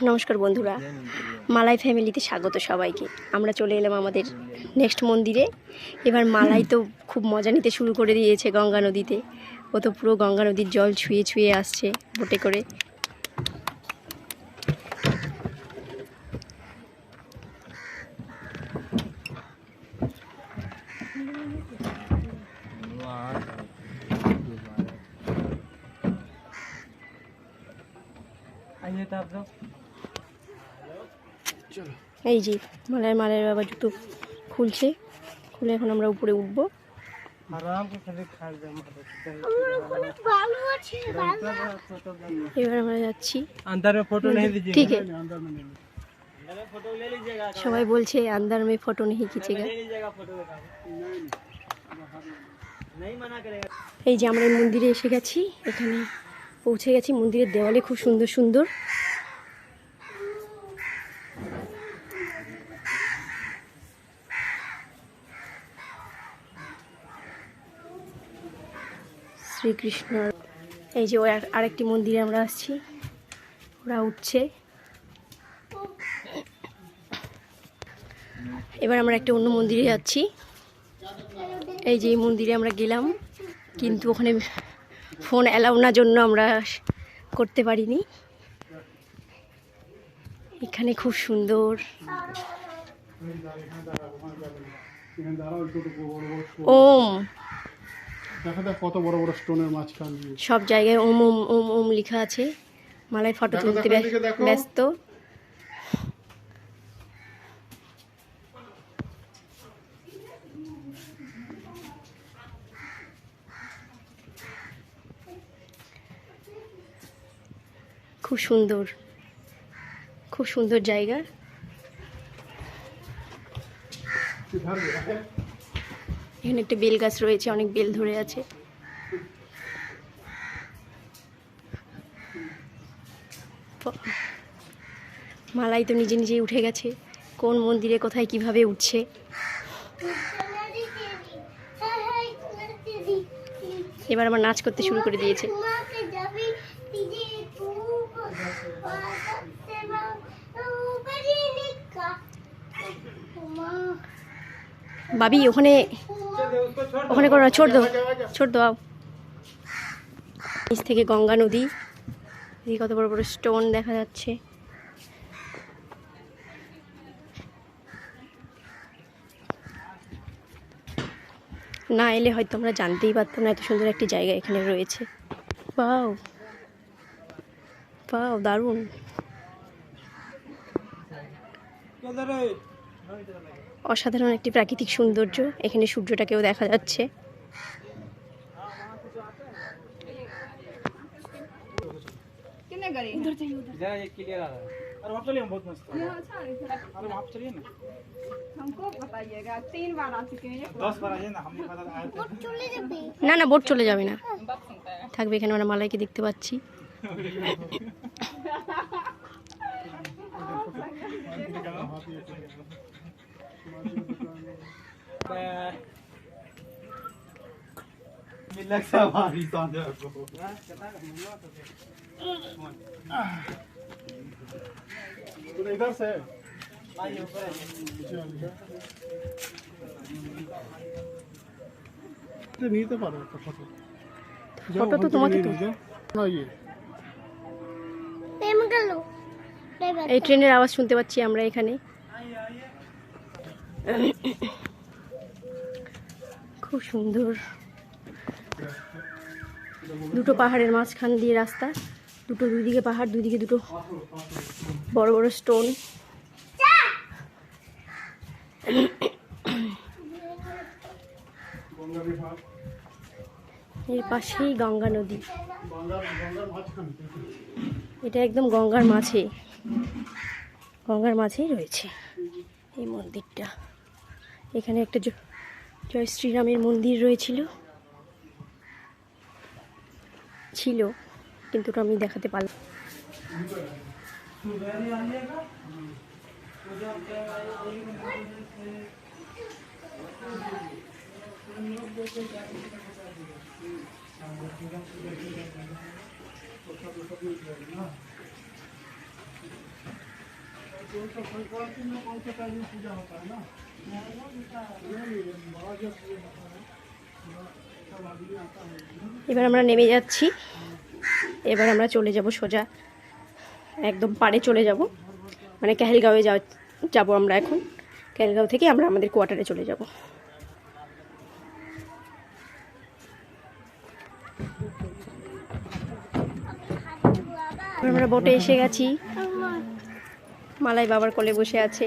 নমস্কার বন্ধুরা, মালাই ফ্যামিলিতে স্বাগত সবাইকে। আমরা চলে এলাম আমাদের নেক্সট মন্দিরে। এবার মালাই তো খুব মজা নিতে শুরু করে দিয়েছে গঙ্গা নদীতে। ও তো পুরো গঙ্গা নদীর জল ছুঁয়ে ছুঁয়ে আসছে বোটে করে। এই যে মালাইয়ের বাবা জুতো খুলছে, খুলে এখন আমরা উপরে উঠবো। এবার আমরা যাচ্ছি। ঠিক আছে, সবাই বলছে আন্দার মে ফটো নেই খিচেগা। এই যে আমরা মন্দিরে এসে গেছি, এখানে পৌঁছে গেছি। মন্দিরের দেওয়ালে খুব সুন্দর সুন্দর শ্রীকৃষ্ণ। এই যে আরেকটি মন্দিরে আমরা আসছি, ওরা উঠছে। এবার আমরা একটা অন্য মন্দিরে যাচ্ছি। এই যে এই মন্দিরে আমরা গেলাম, কিন্তু ওখানে ফোন অ্যালাউ না জন্য আমরা করতে পারিনি। এখানে খুব সুন্দর ওম, কত বড় বড় স্টোনের মাঝখান দিয়ে সব জায়গায় ওম ওম ওম ওম লেখা আছে। মালাই ফটো তুলতে ব্যস্ত। খুব সুন্দর, খুব সুন্দর জায়গা। এখানে একটা বেল গাছ রয়েছে, অনেক বেল ধরে আছে। মালাই তো নিজে নিজেই উঠে গেছে, কোন মন্দিরে কোথায় কিভাবে উঠছে। এবার আমার নাচ করতে শুরু করে দিয়েছে। ভাবি ওখানে ওখানে করো, ছোট দাও, ছোট দাও। নিচ থেকে গঙ্গা নদী, এদিকে কত বড় বড় স্টোন দেখা যাচ্ছে। না এলে হয়তো আমরা জানতেই পারতাম না এত সুন্দর একটি জায়গা এখানে রয়েছে। পাও পাও, দারুণ। অসাধারণ একটি প্রাকৃতিক সৌন্দর্য। এখানে সূর্যটাকেও দেখা যাচ্ছে। না না, বোট চলে যাবে না, থাকবে এখানে। আমরা মালাইকে দেখতে পাচ্ছি। इधर से নিতে পারো একটা ফটো। ফটো তো তোমাকে তো না, ইয়ে এই ট্রেনের আওয়াজ শুনতে পাচ্ছি আমরা এখানে। খুব সুন্দর, দুটো পাহাড়ের মাঝখান দিয়ে রাস্তা, দুটো দুই দিকে পাহাড়, দুই দিকে দুটো বড় বড় স্টোন। এর পাশেই গঙ্গা নদী। এটা একদম গঙ্গার মাঝে, গঙ্গার মাঝেই রয়েছে এই মন্দিরটা। এখানে একটা জয় শ্রীরামের মন্দির ছিল, কিন্তু ওটা আমি দেখাতে পারলাম। এবার আমরা নেমে যাচ্ছি। এবার আমরা চলে যাব সোজা একদম পাড়ে চলে যাব, মানে কেহেলগাঁওয়ে যাব আমরা এখন। কেহেলগাঁও থেকে আমরা আমাদের কোয়ার্টারে চলে যাব। আমরা বোটে এসে গেছি। মালাই বাবার কোলে বসে আছে।